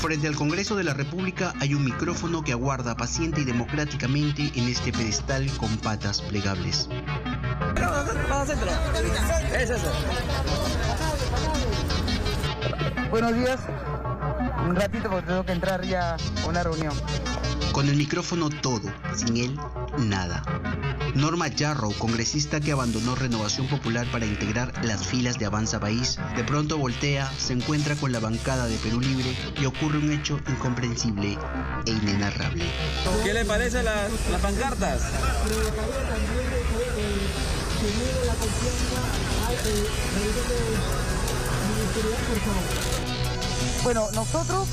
Frente al Congreso de la República hay un micrófono que aguarda paciente y democráticamente en este pedestal con patas plegables. Vamos centro. Es eso. Buenos días. Un ratito porque tengo que entrar ya a una reunión. Con el micrófono todo, sin él, nada. Norma Yarrow, congresista que abandonó Renovación Popular para integrar las filas de Avanza País, de pronto voltea, se encuentra con la bancada de Perú Libre y ocurre un hecho incomprensible e inenarrable. ¿Qué le parece las pancartas? Bueno, nosotros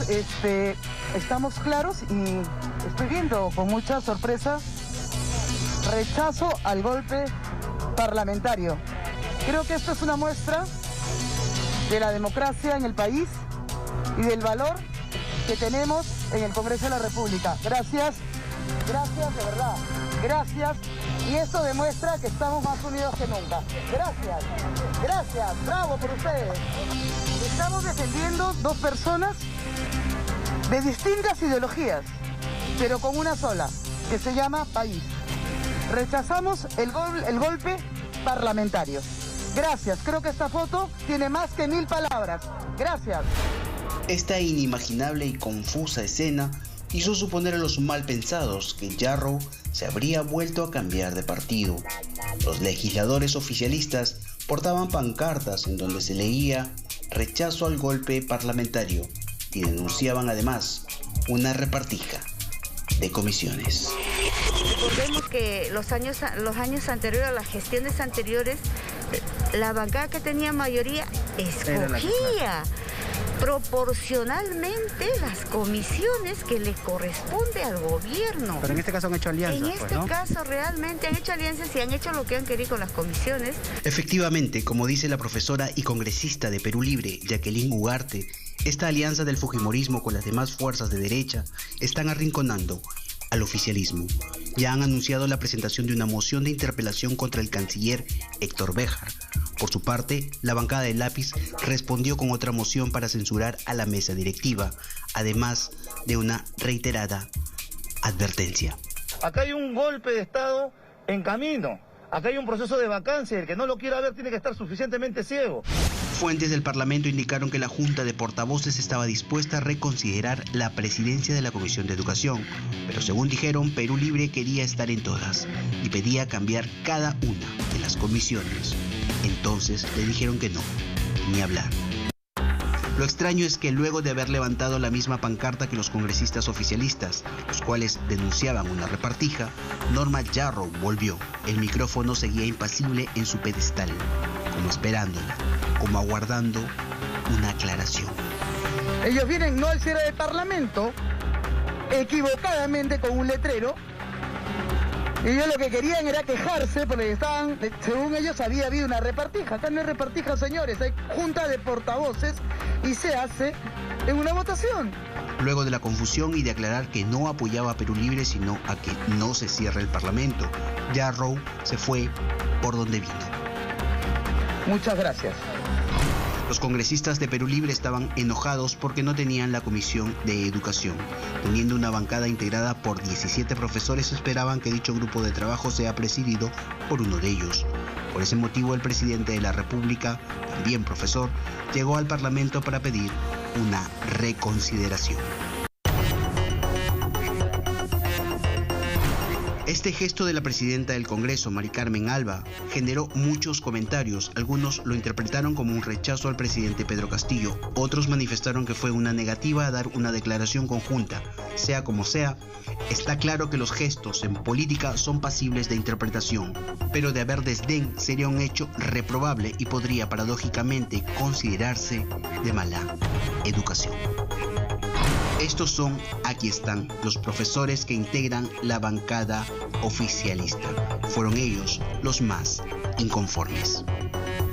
estamos claros y estoy viendo con mucha sorpresa rechazo al golpe parlamentario. Creo que esto es una muestra de la democracia en el país y del valor que tenemos en el Congreso de la República. Gracias, gracias de verdad, gracias. Y eso demuestra que estamos más unidos que nunca. Gracias, gracias, bravo por ustedes. Estamos defendiendo dos personas de distintas ideologías, pero con una sola, que se llama país. Rechazamos el golpe parlamentario. Gracias, creo que esta foto tiene más que 1000 palabras. Gracias. Esta inimaginable y confusa escena hizo suponer a los malpensados que Yarrow se habría vuelto a cambiar de partido. Los legisladores oficialistas portaban pancartas en donde se leía rechazo al golpe parlamentario y denunciaban además una repartija de comisiones. Recordemos que los años anteriores, las gestiones anteriores, la bancada que tenía mayoría escogía proporcionalmente las comisiones que le corresponde al gobierno. Pero en este caso han hecho alianzas. En este caso realmente han hecho alianzas y han hecho lo que han querido con las comisiones. Efectivamente, como dice la profesora y congresista de Perú Libre, Jacqueline Ugarte, esta alianza del fujimorismo con las demás fuerzas de derecha están arrinconando al oficialismo. Ya han anunciado la presentación de una moción de interpelación contra el canciller Héctor Béjar. Por su parte, la bancada del Lápiz respondió con otra moción para censurar a la mesa directiva, además de una reiterada advertencia. Acá hay un golpe de Estado en camino. Acá hay un proceso de vacancia. El que no lo quiera ver tiene que estar suficientemente ciego. Fuentes del Parlamento indicaron que la Junta de Portavoces estaba dispuesta a reconsiderar la presidencia de la Comisión de Educación, pero según dijeron, Perú Libre quería estar en todas y pedía cambiar cada una de las comisiones. Entonces le dijeron que no, ni hablar. Lo extraño es que luego de haber levantado la misma pancarta que los congresistas oficialistas, los cuales denunciaban una repartija, Norma Yarrow volvió. El micrófono seguía impasible en su pedestal, como esperándola, como aguardando una aclaración. Ellos vienen no al cierre del Parlamento, equivocadamente con un letrero, y ellos lo que querían era quejarse porque estaban, según ellos había habido una repartija. Acá no hay repartija, señores, hay junta de portavoces y se hace en una votación. Luego de la confusión y de aclarar que no apoyaba a Perú Libre, sino a que no se cierre el Parlamento, Yarrow se fue por donde vino. Muchas gracias. Los congresistas de Perú Libre estaban enojados porque no tenían la Comisión de Educación. Teniendo una bancada integrada por 17 profesores, esperaban que dicho grupo de trabajo sea presidido por uno de ellos. Por ese motivo, el presidente de la República, también profesor, llegó al Parlamento para pedir una reconsideración. Este gesto de la presidenta del Congreso, Mari Carmen Alba, generó muchos comentarios. Algunos lo interpretaron como un rechazo al presidente Pedro Castillo. Otros manifestaron que fue una negativa a dar una declaración conjunta. Sea como sea, está claro que los gestos en política son pasibles de interpretación. Pero de haber desdén sería un hecho reprobable y podría paradójicamente considerarse de mala educación. Estos son, aquí están, los profesores que integran la bancada oficialista. Fueron ellos los más inconformes.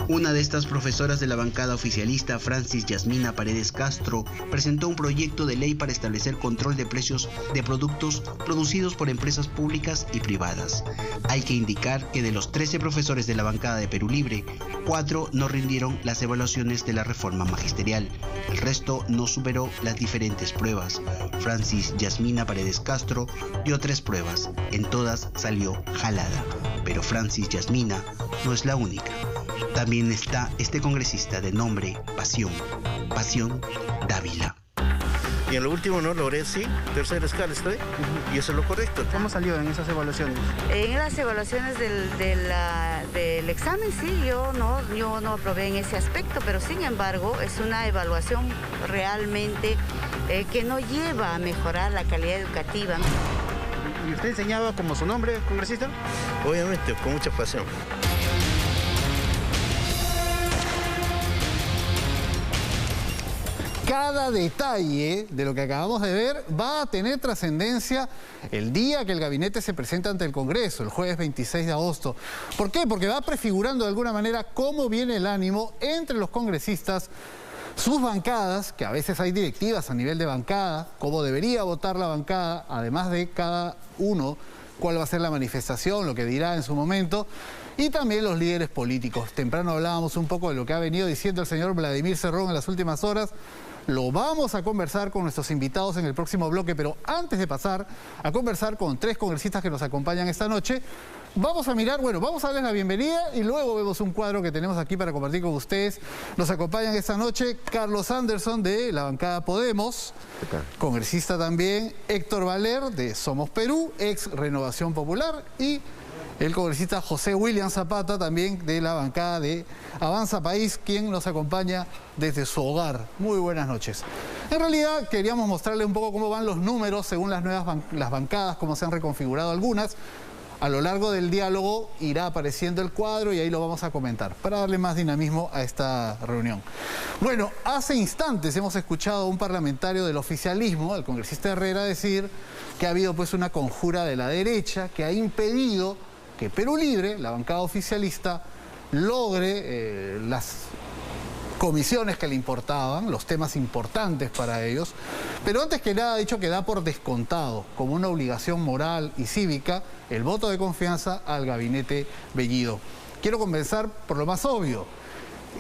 Una de estas profesoras de la bancada oficialista, Francis Yasmina Paredes Castro, presentó un proyecto de ley para establecer control de precios de productos producidos por empresas públicas y privadas. Hay que indicar que de los 13 profesores de la bancada de Perú Libre, 4 no rindieron las evaluaciones de la reforma magisterial. El resto no superó las diferentes pruebas. Francis Yasmina Paredes Castro dio 3 pruebas. En todas salió jalada. Pero Francis Yasmina no es la única. También está este congresista de nombre Pasión Dávila. Y en lo último no logré, sí, tercera escala estoy, y eso es lo correcto. ¿Cómo salió en esas evaluaciones? En las evaluaciones del examen, sí, yo no aprobé en ese aspecto, pero sin embargo es una evaluación realmente que no lleva a mejorar la calidad educativa. ¿Y usted enseñaba como su nombre, congresista? Obviamente, con mucha pasión. Cada detalle de lo que acabamos de ver va a tener trascendencia el día que el gabinete se presenta ante el Congreso, el jueves 26 de agosto. ¿Por qué? Porque va prefigurando de alguna manera cómo viene el ánimo entre los congresistas, sus bancadas, que a veces hay directivas a nivel de bancada, cómo debería votar la bancada, además de cada uno, cuál va a ser la manifestación, lo que dirá en su momento, y también los líderes políticos. Temprano hablábamos un poco de lo que ha venido diciendo el señor Vladimir Cerrón en las últimas horas. Lo vamos a conversar con nuestros invitados en el próximo bloque, pero antes de pasar a conversar con 3 congresistas que nos acompañan esta noche, vamos a mirar, vamos a darles la bienvenida y luego vemos un cuadro que tenemos aquí para compartir con ustedes. Nos acompañan esta noche Carlos Anderson de la bancada Podemos, congresista también, Héctor Valer de Somos Perú, ex Renovación Popular, y el congresista José William Zapata, también de la bancada de Avanza País, quien nos acompaña desde su hogar. Muy buenas noches. En realidad queríamos mostrarle un poco cómo van los números según las nuevas las bancadas, cómo se han reconfigurado algunas. A lo largo del diálogo irá apareciendo el cuadro y ahí lo vamos a comentar para darle más dinamismo a esta reunión. Bueno, hace instantes hemos escuchado a un parlamentario del oficialismo, al congresista Herrera, decir que ha habido pues una conjura de la derecha que ha impedido que Perú Libre, la bancada oficialista, logre las comisiones que le importaban, los temas importantes para ellos, pero antes que nada ha dicho que da por descontado, como una obligación moral y cívica, el voto de confianza al gabinete Bellido. Quiero comenzar por lo más obvio.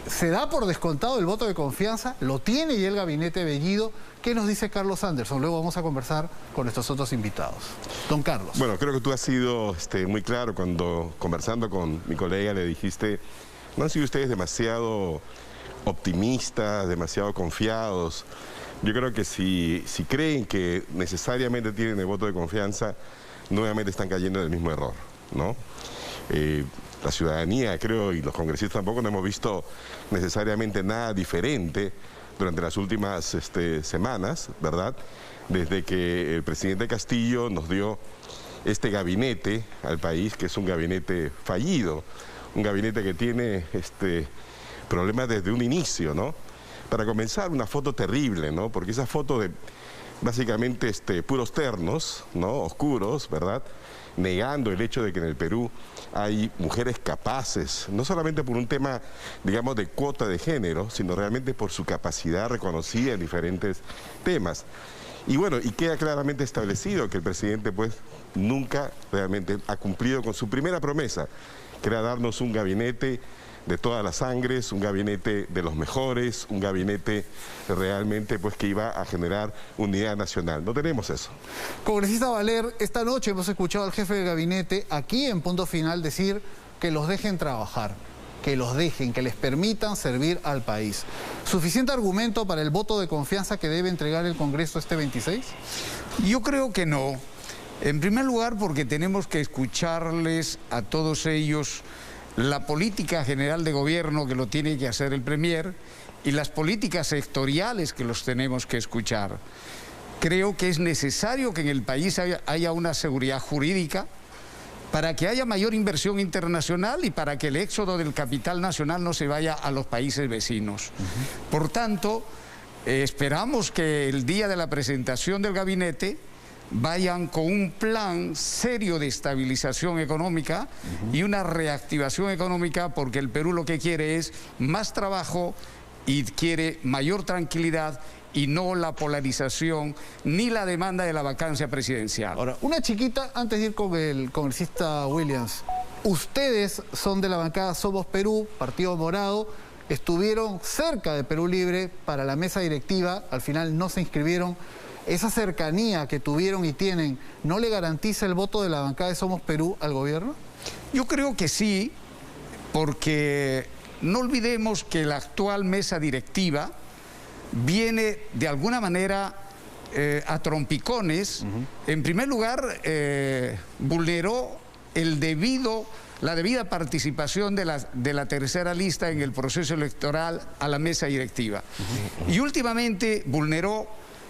¿Se da por descontado el voto de confianza? ¿Lo tiene ya el gabinete Bellido? ¿Qué nos dice Carlos Anderson? Luego vamos a conversar con nuestros otros invitados. Don Carlos. Bueno, creo que tú has sido muy claro cuando, conversando con mi colega, le dijiste, no han sido ustedes demasiado optimistas, demasiado confiados. Yo creo que si creen que necesariamente tienen el voto de confianza, nuevamente están cayendo en el mismo error, ¿no? La ciudadanía, creo, y los congresistas tampoco no hemos visto necesariamente nada diferente durante las últimas semanas, ¿verdad? Desde que el presidente Castillo nos dio este gabinete al país, que es un gabinete fallido, un gabinete que tiene problemas desde un inicio, ¿no? Para comenzar, una foto terrible, ¿no? Porque esa foto de básicamente puros ternos, ¿no? Oscuros, ¿verdad? Negando el hecho de que en el Perú hay mujeres capaces, no solamente por un tema, digamos, de cuota de género, sino realmente por su capacidad reconocida en diferentes temas. Y bueno, y queda claramente establecido que el presidente, pues, nunca realmente ha cumplido con su primera promesa, que era darnos un gabinete de todas las sangres, un gabinete de los mejores, un gabinete realmente pues que iba a generar unidad nacional. No tenemos eso. Congresista Valer, esta noche hemos escuchado al jefe del gabinete aquí en Punto Final decir que los dejen trabajar, que los dejen, que les permitan servir al país. ¿Suficiente argumento para el voto de confianza que debe entregar el Congreso este 26? Yo creo que no. En primer lugar, porque tenemos que escucharles a todos ellos la política general de gobierno que lo tiene que hacer el Premier y las políticas sectoriales que los tenemos que escuchar. Creo que es necesario que en el país haya una seguridad jurídica para que haya mayor inversión internacional y para que el éxodo del capital nacional no se vaya a los países vecinos. Por tanto, esperamos que el día de la presentación del gabinete vayan con un plan serio de estabilización económica y una reactivación económica, porque el Perú lo que quiere es más trabajo y quiere mayor tranquilidad y no la polarización ni la demanda de la vacancia presidencial. Ahora, una chiquita, antes de ir con el congresista Williams. Ustedes son de la bancada Somos Perú, Partido Morado, estuvieron cerca de Perú Libre para la mesa directiva, al final no se inscribieron. ¿Esa cercanía que tuvieron y tienen no le garantiza el voto de la bancada de Somos Perú al gobierno? Yo creo que sí, porque no olvidemos que la actual mesa directiva viene de alguna manera a trompicones. En primer lugar, vulneró la debida participación de la tercera lista en el proceso electoral a la mesa directiva. Y últimamente vulneró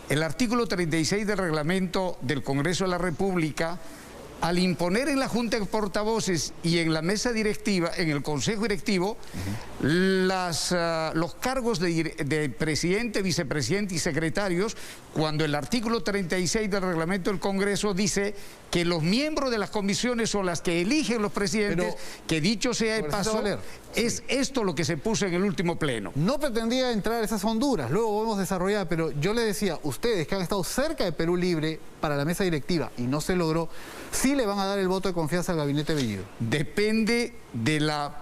el artículo 36 del reglamento del Congreso de la República al imponer en la Junta de Portavoces y en la mesa directiva, en el Consejo Directivo, los cargos de presidente, vicepresidente y secretarios, cuando el artículo 36 del reglamento del Congreso dice que los miembros de las comisiones son las que eligen los presidentes. Pero, que dicho sea de paso, es esto lo que se puso en el último pleno. No pretendía entrar esas Honduras, luego vamos a desarrollar, pero yo le decía, ustedes que han estado cerca de Perú Libre para la mesa directiva y no se logró, ¿sí le van a dar el voto de confianza al gabinete Bellido? Depende de la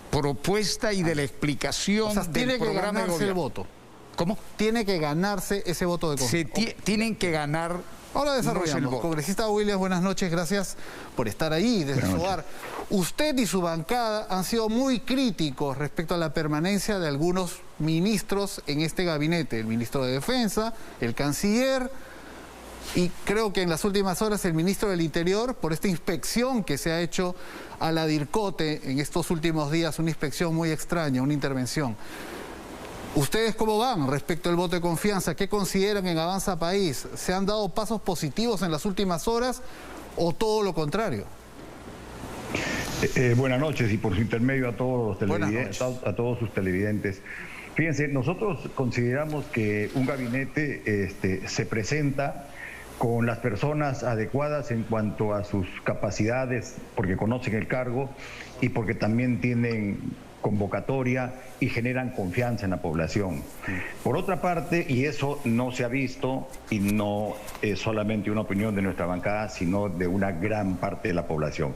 propuesta y de la explicación del programa de gobierno. El voto. ¿Cómo? Tiene que ganarse ese voto de confianza. Tienen que ganar. Ahora desarrollamos. Congresista Williams, buenas noches, gracias por estar ahí desde su hogar. Usted y su bancada han sido muy críticos respecto a la permanencia de algunos ministros en este gabinete, el ministro de Defensa, el canciller, y creo que en las últimas horas el ministro del Interior, por esta inspección que se ha hecho a la DIRCOTE en estos últimos días, una inspección muy extraña, una intervención. ¿Ustedes cómo van respecto al voto de confianza? ¿Qué consideran en Avanza País? ¿Se han dado pasos positivos en las últimas horas o todo lo contrario? Buenas noches y por su intermedio a todos sus televidentes. Fíjense, nosotros consideramos que un gabinete se presenta con las personas adecuadas en cuanto a sus capacidades, porque conocen el cargo y porque también tienen convocatoria y generan confianza en la población. Por otra parte, y eso no se ha visto, y no es solamente una opinión de nuestra bancada, sino de una gran parte de la población.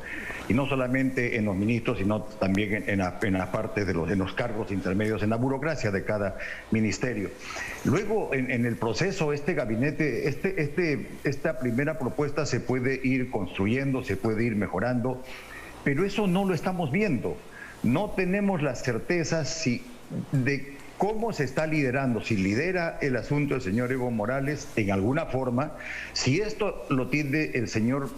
Y no solamente en los ministros, sino también en las partes de los cargos intermedios, en la burocracia de cada ministerio. Luego, en el proceso, este gabinete, esta primera propuesta se puede ir construyendo, se puede ir mejorando, pero eso no lo estamos viendo. No tenemos las certezas de cómo se está liderando, si lidera el asunto el señor Evo Morales en alguna forma, si esto lo tiene el señor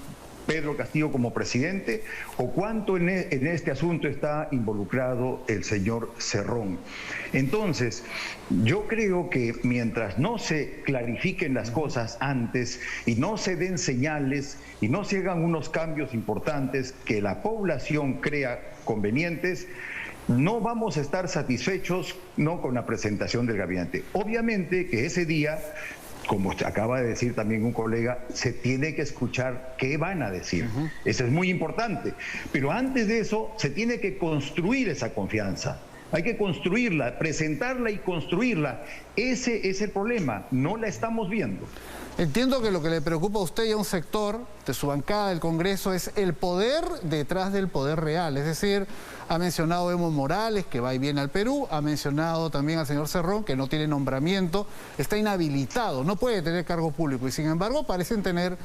Pedro Castillo como presidente, o cuánto en este asunto está involucrado el señor Cerrón. Entonces, yo creo que mientras no se clarifiquen las cosas antes y no se den señales y no se hagan unos cambios importantes que la población crea convenientes, no vamos a estar satisfechos con la presentación del gabinete. Obviamente que ese día, como acaba de decir también un colega, se tiene que escuchar qué van a decir. Eso es muy importante. Pero antes de eso, se tiene que construir esa confianza. Hay que construirla, presentarla y construirla. Ese es el problema. No la estamos viendo. Entiendo que lo que le preocupa a usted y a un sector de su bancada del Congreso es el poder detrás del poder real. Es decir, ha mencionado Evo Morales, que va y viene al Perú, ha mencionado también al señor Cerrón, que no tiene nombramiento, está inhabilitado, no puede tener cargo público y sin embargo parecen tener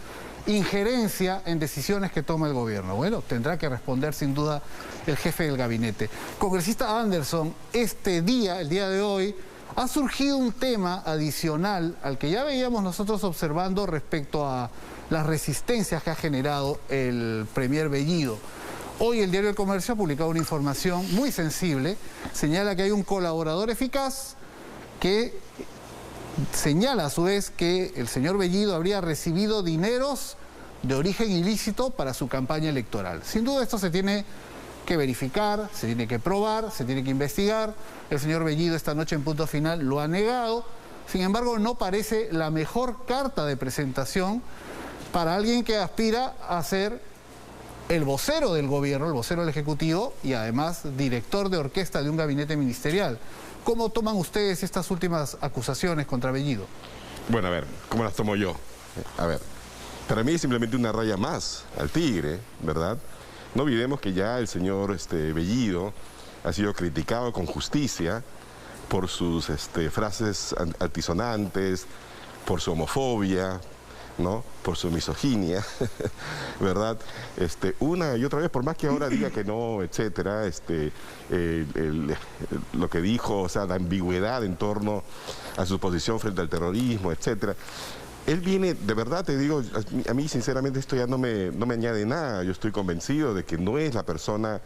injerencia en decisiones que toma el gobierno. Bueno, tendrá que responder sin duda el jefe del gabinete. Congresista Anderson, el día de hoy, ha surgido un tema adicional al que ya veíamos nosotros observando respecto a las resistencias que ha generado el premier Bellido. Hoy el diario El Comercio ha publicado una información muy sensible, señala que hay un colaborador eficaz que señala a su vez que el señor Bellido habría recibido dineros de origen ilícito para su campaña electoral. Sin duda esto se tiene que verificar, se tiene que probar, se tiene que investigar. El señor Bellido esta noche en Punto Final lo ha negado. Sin embargo, no parece la mejor carta de presentación para alguien que aspira a ser el vocero del gobierno, el vocero del Ejecutivo y además director de orquesta de un gabinete ministerial. ¿Cómo toman ustedes estas últimas acusaciones contra Bellido? Bueno, a ver, ¿cómo las tomo yo? A ver, para mí es simplemente una raya más al tigre, ¿verdad? No olvidemos que ya el señor Bellido ha sido criticado con justicia por sus frases altisonantes, por su homofobia, ¿no? Por su misoginia, ¿verdad? Una y otra vez, por más que ahora diga que no, etcétera, lo que dijo, o sea, la ambigüedad en torno a su posición frente al terrorismo, etcétera. Él viene, de verdad te digo, a mí sinceramente esto ya no me añade nada. Yo estoy convencido de que no es la persona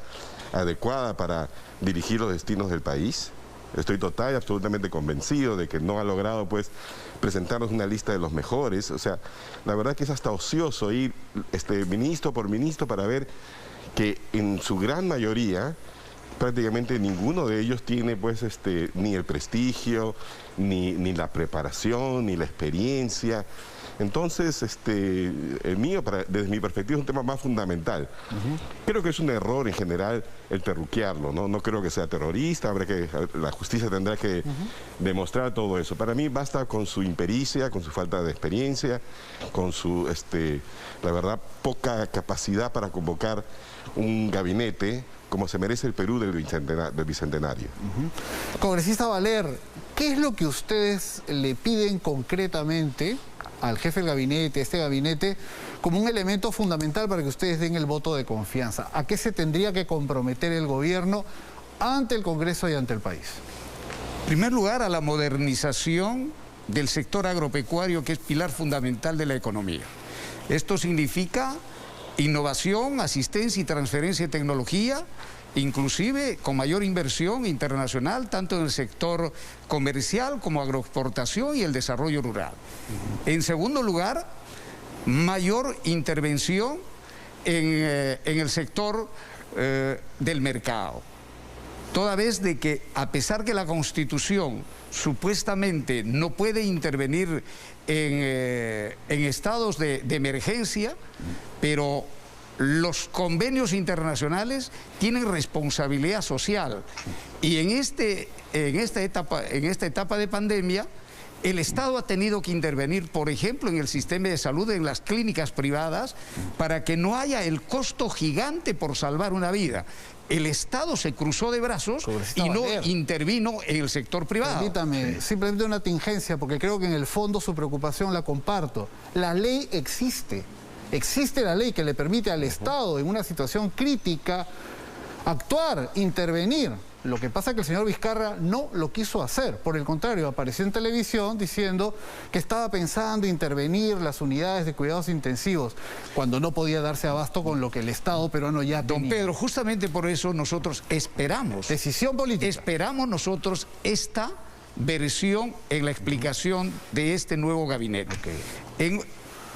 adecuada para dirigir los destinos del país. Estoy total y absolutamente convencido de que no ha logrado, pues, presentarnos una lista de los mejores. O sea, la verdad que es hasta ocioso ir ministro por ministro para ver que en su gran mayoría prácticamente ninguno de ellos tiene, pues, ni el prestigio, ni la preparación, ni la experiencia. Entonces, el mío, desde mi perspectiva, es un tema más fundamental. Creo que es un error en general el terruquearlo, ¿no? No creo que sea terrorista, la justicia tendrá que demostrar todo eso. Para mí basta con su impericia, con su falta de experiencia, con su, la verdad, poca capacidad para convocar un gabinete como se merece el Perú del Bicentenario. Congresista Valer, ¿qué es lo que ustedes le piden concretamente al jefe del gabinete, este gabinete, como un elemento fundamental para que ustedes den el voto de confianza? ¿A qué se tendría que comprometer el gobierno ante el Congreso y ante el país? En primer lugar, a la modernización del sector agropecuario, que es pilar fundamental de la economía. Esto significa innovación, asistencia y transferencia de tecnología, inclusive con mayor inversión internacional, tanto en el sector comercial como agroexportación y el desarrollo rural. En segundo lugar, mayor intervención en el sector del mercado. Toda vez de que, a pesar que la Constitución supuestamente no puede intervenir en estados de emergencia, pero los convenios internacionales tienen responsabilidad social. Y en esta etapa de pandemia, el Estado ha tenido que intervenir, por ejemplo, en el sistema de salud, en las clínicas privadas, para que no haya el costo gigante por salvar una vida. El Estado se cruzó de brazos y no intervino en el sector privado. Permítame, simplemente una tingencia, porque creo que en el fondo su preocupación la comparto. La ley existe. Existe la ley que le permite al Estado, en una situación crítica, actuar, intervenir. Lo que pasa es que el señor Vizcarra no lo quiso hacer. Por el contrario, apareció en televisión diciendo que estaba pensando intervenir las unidades de cuidados intensivos, cuando no podía darse abasto con lo que el Estado peruano ya tenía. Don Pedro, justamente por eso nosotros esperamos. Decisión política. Esperamos nosotros esta versión en la explicación de este nuevo gabinete.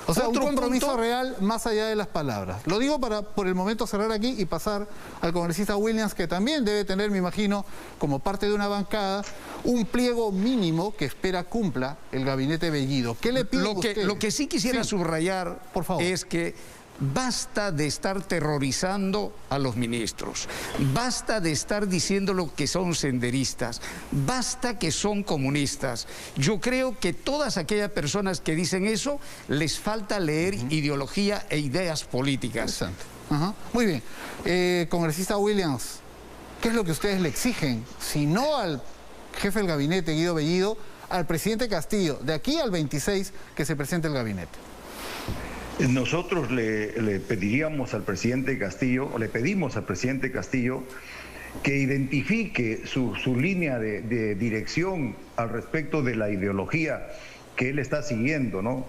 O sea, un compromiso real más allá de las palabras. Lo digo para, por el momento, cerrar aquí y pasar al congresista Williams, que también debe tener, me imagino, como parte de una bancada, un pliego mínimo que espera cumpla el gabinete Bellido. ¿Qué le pide usted? Lo que sí quisiera subrayar, por favor, es que basta de estar terrorizando a los ministros, basta de estar diciendo lo que son senderistas, basta que son comunistas. Yo creo que todas aquellas personas que dicen eso, les falta leer ideología e ideas políticas. Muy bien. Congresista Williams, ¿qué es lo que ustedes le exigen? Si no al jefe del gabinete, Guido Bellido, al presidente Castillo, de aquí al 26 que se presente el gabinete. Nosotros le pediríamos al presidente Castillo, o le pedimos al presidente Castillo, que identifique su línea de dirección al respecto de la ideología que él está siguiendo, ¿no?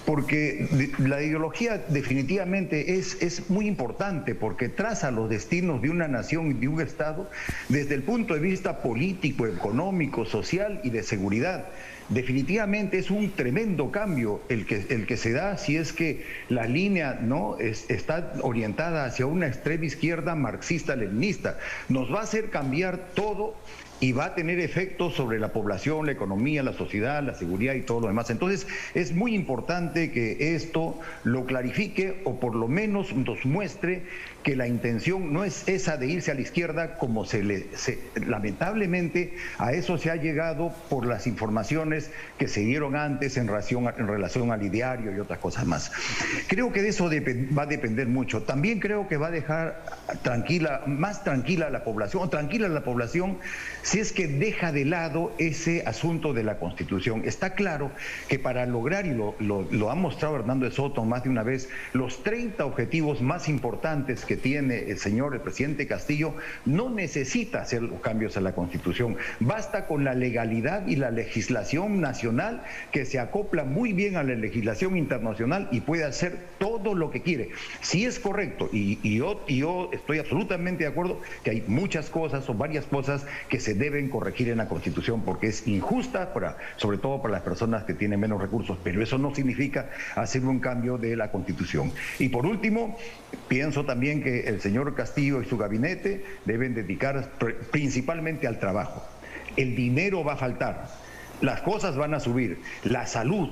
Porque la ideología definitivamente es muy importante, porque traza los destinos de una nación y de un Estado desde el punto de vista político, económico, social y de seguridad. Definitivamente es un tremendo cambio el que se da si es que la línea no está orientada hacia una extrema izquierda marxista-leninista. Nos va a hacer cambiar todo y va a tener efectos sobre la población, la economía, la sociedad, la seguridad y todo lo demás. Entonces, es muy importante que esto lo clarifique o por lo menos nos muestre que la intención no es esa de irse a la izquierda, como lamentablemente a eso se ha llegado por las informaciones que se dieron antes en relación al ideario y otras cosas más. Creo que de eso va a depender mucho. También creo que va a dejar más tranquila a la población, o tranquila a la población, si es que deja de lado ese asunto de la Constitución. Está claro que para lograr, y lo ha mostrado Hernando de Soto más de una vez, los 30 objetivos más importantes que tiene el presidente Castillo, no necesita hacer los cambios a la Constitución. Basta con la legalidad y la legislación nacional, que se acopla muy bien a la legislación internacional y puede hacer todo lo que quiere. Si es correcto, y yo estoy absolutamente de acuerdo que hay muchas cosas o varias cosas que se deben corregir en la Constitución porque es injusta, sobre todo para las personas que tienen menos recursos, pero eso no significa hacer un cambio de la Constitución. Y por último, pienso también que el señor Castillo y su gabinete deben dedicar principalmente al trabajo. El dinero va a faltar, las cosas van a subir, la salud,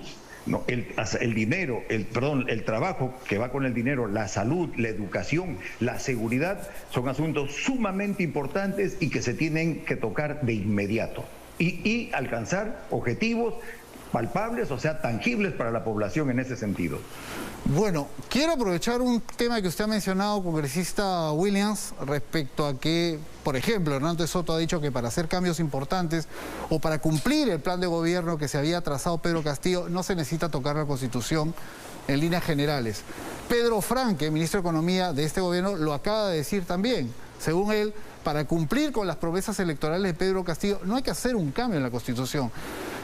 el trabajo que va con el dinero, la salud, la educación, la seguridad, son asuntos sumamente importantes y que se tienen que tocar de inmediato y alcanzar objetivos palpables, o sea, tangibles para la población en ese sentido. Bueno, quiero aprovechar un tema que usted ha mencionado, congresista Williams, respecto a que, por ejemplo, Hernando de Soto ha dicho que para hacer cambios importantes o para cumplir el plan de gobierno que se había trazado Pedro Castillo, no se necesita tocar la Constitución en líneas generales. Pedro Franque, ministro de Economía de este gobierno, lo acaba de decir también. Según él, para cumplir con las promesas electorales de Pedro Castillo, no hay que hacer un cambio en la Constitución.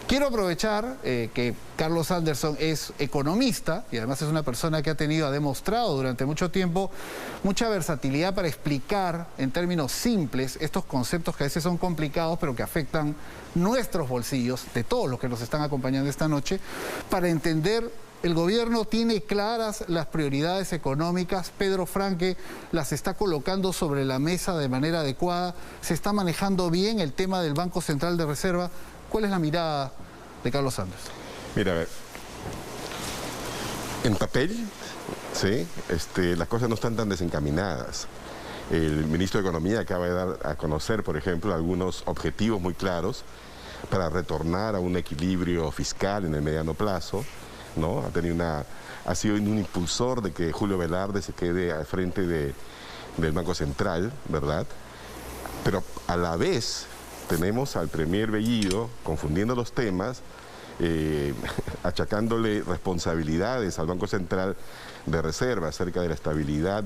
Quiero aprovechar que Carlos Anderson es economista y además es una persona que ha demostrado durante mucho tiempo mucha versatilidad para explicar en términos simples estos conceptos que a veces son complicados pero que afectan nuestros bolsillos, de todos los que nos están acompañando esta noche, para entender. El gobierno tiene claras las prioridades económicas, Pedro Franque las está colocando sobre la mesa de manera adecuada, se está manejando bien el tema del Banco Central de Reserva. ¿Cuál es la mirada de Carlos Anderson? Mira, a ver, en papel, sí, las cosas no están tan desencaminadas. El ministro de Economía acaba de dar a conocer, por ejemplo, algunos objetivos muy claros para retornar a un equilibrio fiscal en el mediano plazo, ¿no? Ha sido un impulsor de que Julio Velarde se quede al frente del Banco Central, ¿verdad? Pero a la vez tenemos al premier Bellido confundiendo los temas, achacándole responsabilidades al Banco Central de Reserva acerca de la estabilidad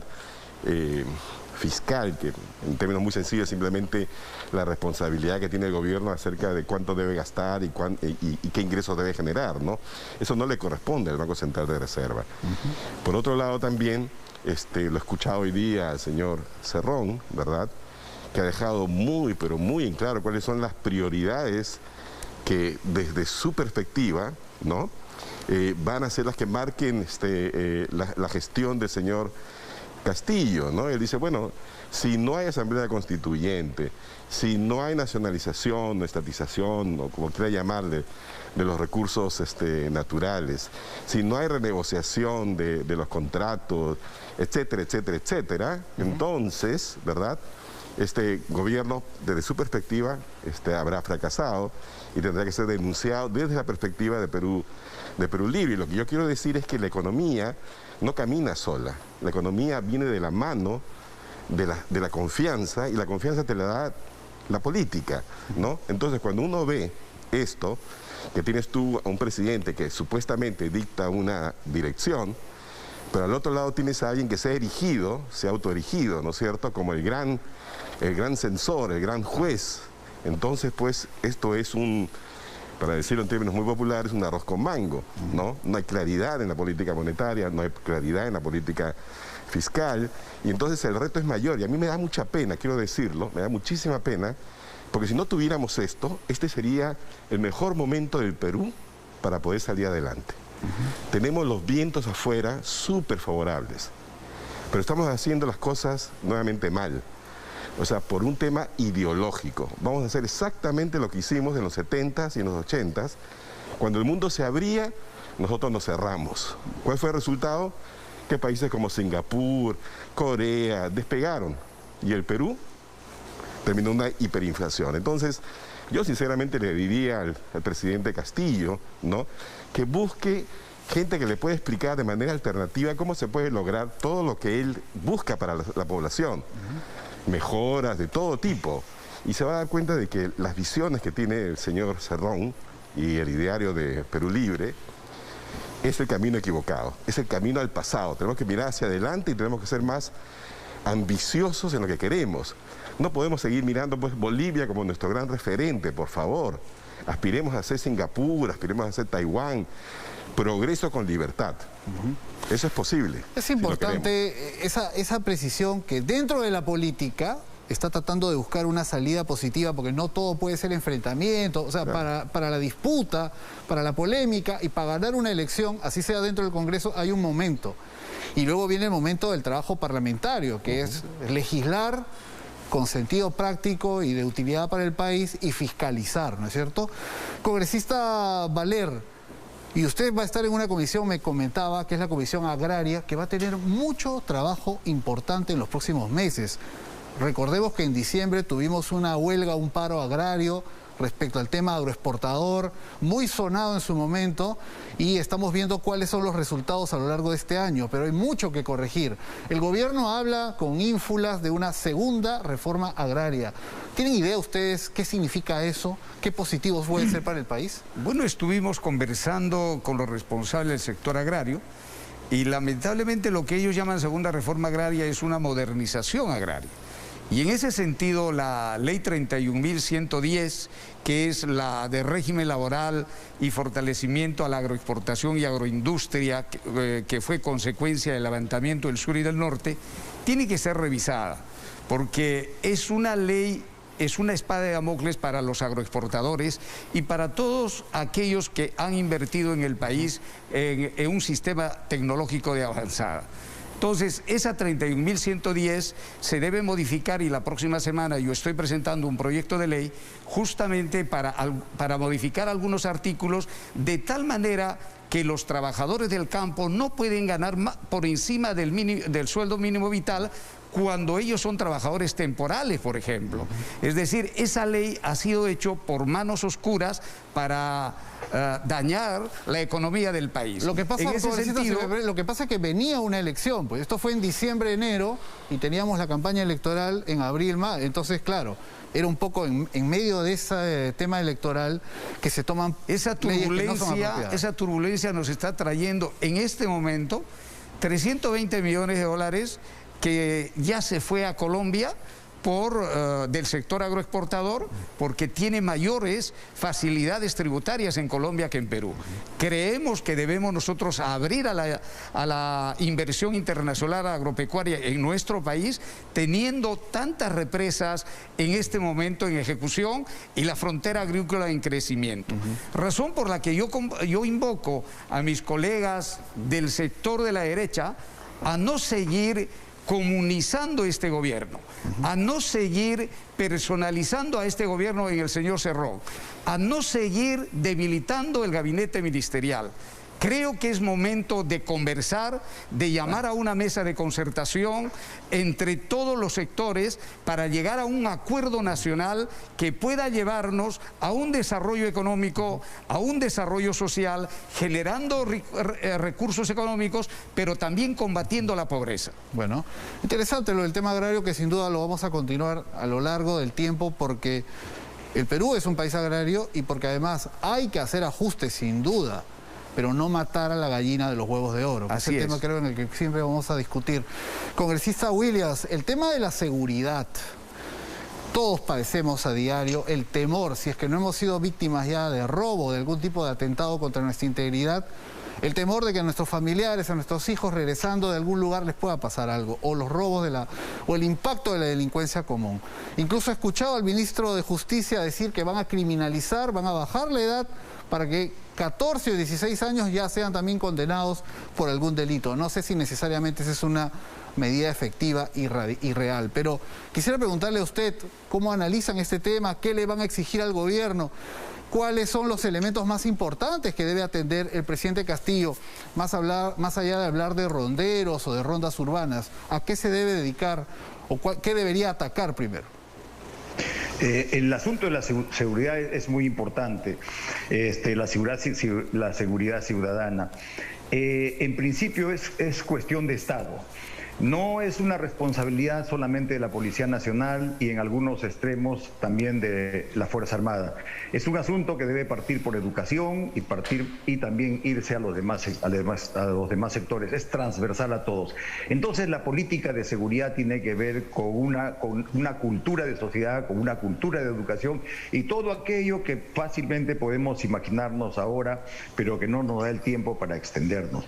fiscal, que en términos muy sencillos simplemente la responsabilidad que tiene el gobierno acerca de cuánto debe gastar y qué ingresos debe generar, ¿no? Eso no le corresponde al Banco Central de Reserva. Por otro lado también, lo he escuchado hoy día al señor Cerrón, ¿verdad?, que ha dejado muy, pero muy en claro cuáles son las prioridades que desde su perspectiva, ¿no?, van a ser las que marquen la gestión del señor Castillo, ¿no? Él dice, bueno, si no hay asamblea constituyente, si no hay nacionalización o estatización, o como quiera llamarle, de los recursos naturales, si no hay renegociación de los contratos, etcétera, etcétera, etcétera, entonces, ¿verdad?, este gobierno, desde su perspectiva, habrá fracasado y tendrá que ser denunciado desde la perspectiva de Perú Libre. Y lo que yo quiero decir es que la economía no camina sola. La economía viene de la mano de la confianza, y la confianza te la da la política, ¿no? Entonces, cuando uno ve esto, que tienes tú a un presidente que supuestamente dicta una dirección, pero al otro lado tienes a alguien que se ha autoerigido, ¿no es cierto?, como el gran censor, el gran juez. Entonces, pues, esto es para decirlo en términos muy populares, un arroz con mango, ¿no? No hay claridad en la política monetaria, no hay claridad en la política fiscal, y entonces el reto es mayor. Y a mí me da mucha pena, quiero decirlo, me da muchísima pena, porque si no tuviéramos esto, este sería el mejor momento del Perú para poder salir adelante. Tenemos los vientos afuera súper favorables, pero estamos haciendo las cosas nuevamente mal. O sea, por un tema ideológico. Vamos a hacer exactamente lo que hicimos en los 70s y en los 80s. Cuando el mundo se abría, nosotros nos cerramos. ¿Cuál fue el resultado? Que países como Singapur, Corea, despegaron. Y el Perú terminó una hiperinflación. Entonces, yo sinceramente le diría al presidente Castillo, ¿no?, que busque gente que le pueda explicar de manera alternativa cómo se puede lograr todo lo que él busca para la población. Mejoras de todo tipo. Y se va a dar cuenta de que las visiones que tiene el señor Cerrón y el ideario de Perú Libre es el camino equivocado, es el camino al pasado. Tenemos que mirar hacia adelante y tenemos que ser más ambiciosos en lo que queremos. No podemos seguir mirando pues Bolivia como nuestro gran referente, por favor. Aspiremos a ser Singapur, aspiremos a ser Taiwán. Progreso con libertad. Eso es posible. Es importante esa precisión que dentro de la política está tratando de buscar una salida positiva, porque no todo puede ser enfrentamiento, o sea, claro, para la disputa, para la polémica y para ganar una elección, así sea dentro del Congreso, hay un momento. Y luego viene el momento del trabajo parlamentario, que es legislar con sentido práctico y de utilidad para el país y fiscalizar, ¿no es cierto? Congresista Valer, y usted va a estar en una comisión, me comentaba, que es la Comisión Agraria, que va a tener mucho trabajo importante en los próximos meses. Recordemos que en diciembre tuvimos una huelga, un paro agrario respecto al tema agroexportador, muy sonado en su momento, y estamos viendo cuáles son los resultados a lo largo de este año, pero hay mucho que corregir. El gobierno habla con ínfulas de una segunda reforma agraria. ¿Tienen idea ustedes qué significa eso? ¿Qué positivos pueden ser para el país? Bueno, estuvimos conversando con los responsables del sector agrario y lamentablemente lo que ellos llaman segunda reforma agraria es una modernización agraria. Y en ese sentido, la ley 31.110, que es la de régimen laboral y fortalecimiento a la agroexportación y agroindustria, que fue consecuencia del levantamiento del sur y del norte, tiene que ser revisada, porque es una ley, es una espada de Damocles para los agroexportadores y para todos aquellos que han invertido en el país en un sistema tecnológico de avanzada. Entonces, esa 31.110 se debe modificar y la próxima semana yo estoy presentando un proyecto de ley justamente para modificar algunos artículos de tal manera que los trabajadores del campo no pueden ganar por encima del sueldo mínimo vital cuando ellos son trabajadores temporales, por ejemplo. Es decir, esa ley ha sido hecha por manos oscuras para dañar la economía del país. Lo que pasa, en ese sentido, lo que pasa es que venía una elección, pues esto fue en diciembre, enero, y teníamos la campaña electoral en abril, mayo. Entonces, claro, era un poco en medio de ese tema electoral que se toman esa turbulencia nos está trayendo en este momento 320 millones de dólares que ya se fue a Colombia del sector agroexportador, porque tiene mayores facilidades tributarias en Colombia que en Perú. Creemos que debemos nosotros abrir a la inversión internacional agropecuaria en nuestro país, teniendo tantas represas en este momento en ejecución y la frontera agrícola en crecimiento. Razón por la que yo invoco a mis colegas del sector de la derecha a no seguir comunizando este gobierno, a no seguir personalizando a este gobierno en el señor Cerrón, a no seguir debilitando el gabinete ministerial. Creo que es momento de conversar, de llamar a una mesa de concertación entre todos los sectores para llegar a un acuerdo nacional que pueda llevarnos a un desarrollo económico, a un desarrollo social, generando recursos económicos, pero también combatiendo la pobreza. Bueno, interesante lo del tema agrario, que sin duda lo vamos a continuar a lo largo del tiempo, porque el Perú es un país agrario y porque además hay que hacer ajustes sin duda, pero no matar a la gallina de los huevos de oro. Ese tema creo en el que siempre vamos a discutir. Congresista Williams, el tema de la seguridad. Todos padecemos a diario el temor, si es que no hemos sido víctimas ya de robo, de algún tipo de atentado contra nuestra integridad, el temor de que a nuestros familiares, a nuestros hijos regresando de algún lugar les pueda pasar algo, o los robos o el impacto de la delincuencia común. Incluso he escuchado al ministro de Justicia decir que van a criminalizar, van a bajar la edad para que 14 o 16 años ya sean también condenados por algún delito. No sé si necesariamente esa es una medida efectiva y real. Pero quisiera preguntarle a usted cómo analizan este tema, qué le van a exigir al gobierno, cuáles son los elementos más importantes que debe atender el presidente Castillo, más allá de hablar de ronderos o de rondas urbanas. ¿A qué se debe dedicar o qué debería atacar primero? El asunto de la seguridad es muy importante, la seguridad ciudadana. En principio es cuestión de Estado. No es una responsabilidad solamente de la Policía Nacional y en algunos extremos también de la Fuerza Armada. Es un asunto que debe partir por educación y también irse a los demás sectores. Es transversal a todos. Entonces la política de seguridad tiene que ver con una cultura de sociedad, con una cultura de educación y todo aquello que fácilmente podemos imaginarnos ahora, pero que no nos da el tiempo para extendernos.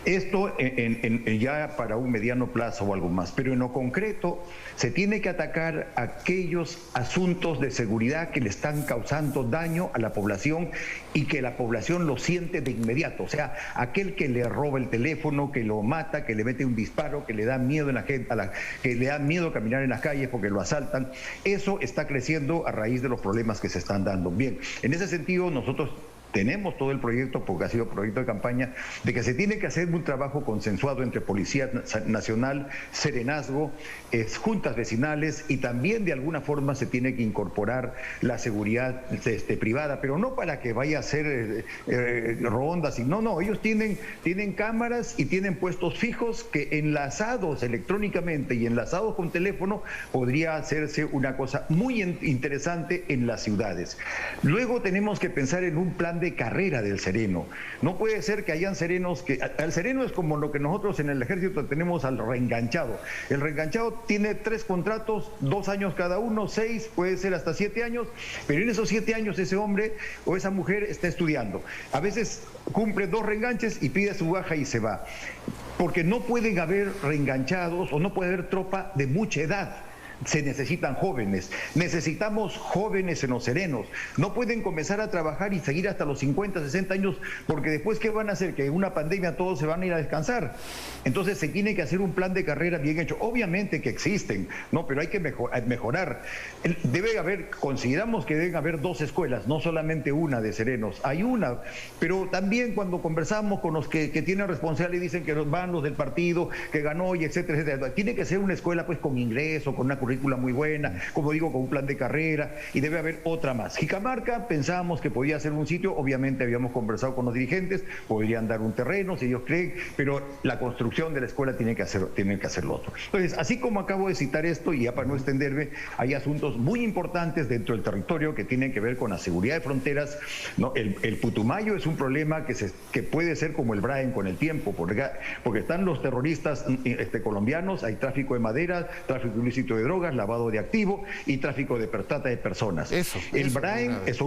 Esto ya para un mediano plazo o algo más, pero en lo concreto se tiene que atacar aquellos asuntos de seguridad que le están causando daño a la población y que la población lo siente de inmediato, o sea, aquel que le roba el teléfono, que lo mata, que le mete un disparo, que le da miedo que le da miedo caminar en las calles porque lo asaltan, eso está creciendo a raíz de los problemas que se están dando. Bien, en ese sentido nosotros tenemos todo el proyecto, porque ha sido proyecto de campaña, de que se tiene que hacer un trabajo consensuado entre Policía Nacional, Serenazgo, juntas vecinales y también de alguna forma se tiene que incorporar la seguridad privada, pero no para que vaya a hacer rondas, no, ellos tienen cámaras y tienen puestos fijos que enlazados electrónicamente y enlazados con teléfono podría hacerse una cosa muy interesante en las ciudades. Luego tenemos que pensar en un plan de carrera del sereno. No puede ser que hayan serenos que... El sereno es como lo que nosotros en el ejército tenemos al reenganchado. El reenganchado tiene 3 contratos, 2 años cada uno, 6, puede ser hasta 7 años, pero en esos 7 años ese hombre o esa mujer está estudiando. A veces cumple 2 reenganches y pide su baja y se va. Porque no pueden haber reenganchados o no puede haber tropa de mucha edad. Se necesitan jóvenes, necesitamos jóvenes en los serenos, no pueden comenzar a trabajar y seguir hasta los 50, 60 años, porque después ¿qué van a hacer? Que en una pandemia todos se van a ir a descansar. Entonces se tiene que hacer un plan de carrera bien hecho, obviamente que existen, ¿no? Pero hay que mejorar. Consideramos que deben haber 2 escuelas, no solamente una de serenos, hay una, pero también cuando conversamos con los que tienen responsabilidad y dicen que van los del partido, que ganó y etcétera, etcétera, tiene que ser una escuela pues con ingreso, con una currícula muy buena, como digo, con un plan de carrera, y debe haber otra más. Jicamarca pensábamos que podía ser un sitio, obviamente habíamos conversado con los dirigentes, podrían dar un terreno si ellos creen, pero la construcción de la escuela tiene que hacer lo otro. Entonces, así como acabo de citar esto, y ya para no extenderme, hay asuntos muy importantes dentro del territorio que tienen que ver con la seguridad de fronteras, ¿no? El Putumayo es un problema que puede ser como el Braen con el tiempo, porque están los terroristas colombianos, hay tráfico de madera, tráfico ilícito de drogas, lavado de activo y tráfico de trata de personas. El Braen es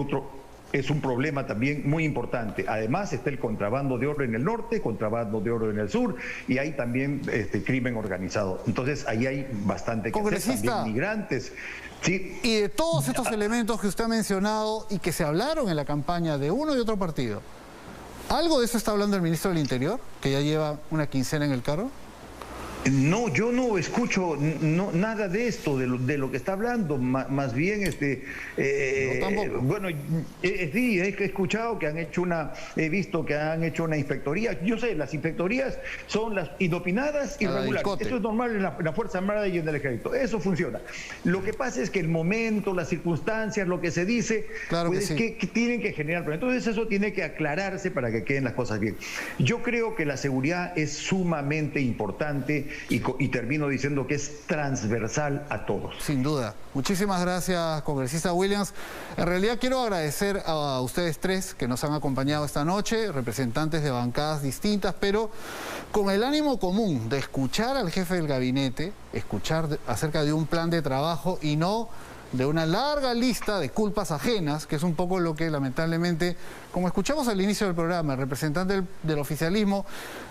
un problema también muy importante. Además está el contrabando de oro en el norte, contrabando de oro en el sur y hay también crimen organizado. Entonces ahí hay bastante que hacer, también migrantes. Sí. Y de todos estos elementos que usted ha mencionado y que se hablaron en la campaña de uno y otro partido, ¿algo de eso está hablando el ministro del Interior, que ya lleva una quincena en el cargo? No, yo no escucho nada de esto, de lo que está hablando, más bien, bueno, sí, he escuchado que he visto que han hecho una inspectoría. Yo sé, las inspectorías son las inopinadas y regulares. Esto es normal en la Fuerza Armada y en el Ejército. Eso funciona. Lo que pasa es que el momento, las circunstancias, lo que se dice, claro pues, que tienen que generar problemas. Entonces eso tiene que aclararse para que queden las cosas bien. Yo creo que la seguridad es sumamente importante y termino diciendo que es transversal a todos. Sin duda. Muchísimas gracias, congresista Williams. En realidad quiero agradecer a ustedes 3 que nos han acompañado esta noche, representantes de bancadas distintas, pero con el ánimo común de escuchar al jefe del gabinete, escuchar acerca de un plan de trabajo y no de una larga lista de culpas ajenas, que es un poco lo que lamentablemente, como escuchamos al inicio del programa, el representante del oficialismo,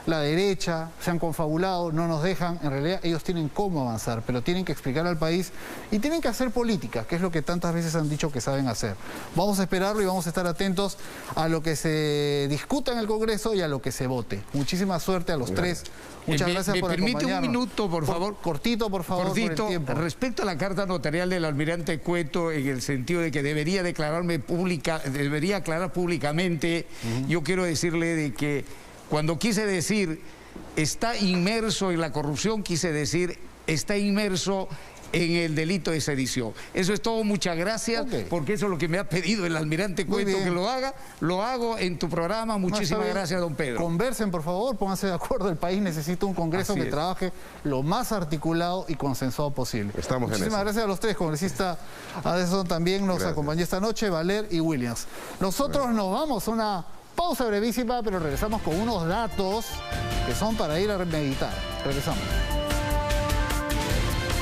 la derecha, se han confabulado, no nos dejan. En realidad ellos tienen cómo avanzar, pero tienen que explicar al país y tienen que hacer política, que es lo que tantas veces han dicho que saben hacer. Vamos a esperarlo y vamos a estar atentos a lo que se discuta en el Congreso y a lo que se vote. Muchísima suerte a los tres. Muchas gracias por acompañarnos. ¿Me permite un minuto, por favor? Cortito, por favor, por el tiempo. Respecto a la carta notarial del almirante Cueto, en el sentido de que debería aclarar públicamente, yo quiero decirle de que cuando quise decir está inmerso en la corrupción, quise decir está inmerso en el delito de sedición. Eso es todo, muchas gracias, porque eso es lo que me ha pedido el almirante Cueto que lo haga. Lo hago en tu programa. Muchísimas gracias, don Pedro. Conversen, por favor, pónganse de acuerdo. El país necesita un Congreso que trabaje lo más articulado y consensuado posible. Muchísimas gracias a los tres. Congresista Adelson también nos acompañó esta noche, Valer y Williams. Nosotros nos vamos a una pausa brevísima, pero regresamos con unos datos que son para ir a meditar. Regresamos.